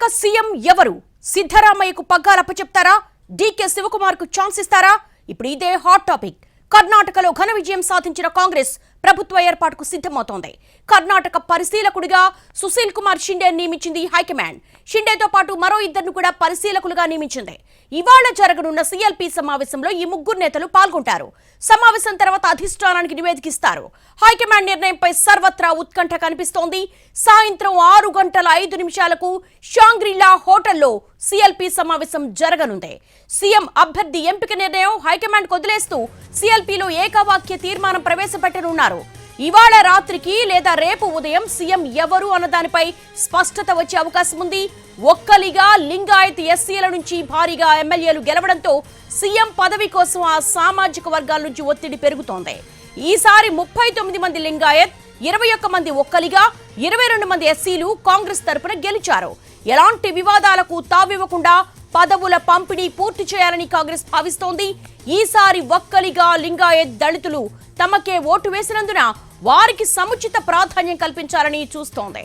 Karnataka CM ఎవరు? సిద్ధరామయ్యకు పగ్గాలప్పచెప్తారా? DK Shivakumar కు chance ఇస్తారా? ఇప్పుడు ఇదే హాట్ టాపిక్. కర్ణాటకలో ఘన విజయం సాధించిన కాంగ్రెస్ ప్రభుత్వ ఏర్పాటుకు సిద్ధమవుతోంది. కర్ణాటక పరిశీలకుడిగా సుశీల్ కుమార్ షిండే నియమించింది హైకమాండ్. షిండేతో పాటు మరో ఇద్దరిని కూడా పరిశీలకులుగా నియమించింది. ఇవాళ జరగనున్న సీఎల్పీ సమావేశంలో ఈ ముగ్గురు నేతలు పాల్గొంటారు. సమావేశం తర్వాత అధిష్టానానికి నివేదిక ఇస్తారు. హైకమాండ్ నిర్ణయంపై సర్వత్రా ఉత్కంఠ కనిపిస్తోంది. సాయంత్రం 6:05 షాంగ్రీలా హోటల్లో సీఎల్పీ సమావేశం జరగనుంది. సీఎం అభ్యర్థి ఎంపిక నిర్ణయం హైకమాండ్ వదిలేస్తూ సీఎల్పీలో ఏకవాక్య తీర్మానం ప్రవేశపెట్టనున్నారు. ఇవాళ రాత్రికి లేదా రేపు ఉదయం సీఎం ఎవరు అన్న దానిపై స్పష్టత వచ్చే అవకాశం ఉంది. ఒక్కలిగా లింగాయత్ ఎస్సీల నుంచి భారీగా ఎమ్మెల్యేలు గెలవడంతో సీఎం పదవి కోసం ఆ సామాజిక వర్గాల నుంచి ఒత్తిడి పెరుగుతోంది. ఈసారి 39 మంది లింగాయత్, 21 మంది ఒక్కలిగా, 22 మంది ఎస్సీలు కాంగ్రెస్ తరపున గెలిచారు. ఎలాంటి వివాదాలకు తావివ్వకుండా పదవుల పంపిణీ పూర్తి చేయాలని కాంగ్రెస్ భావిస్తోంది. ఈసారి ఒక్కలిగా లింగాయత్ దళితులు తమకే ఓటు వేసినందున వారికి సముచిత ప్రాధాన్యం కల్పించాలని చూస్తోంది.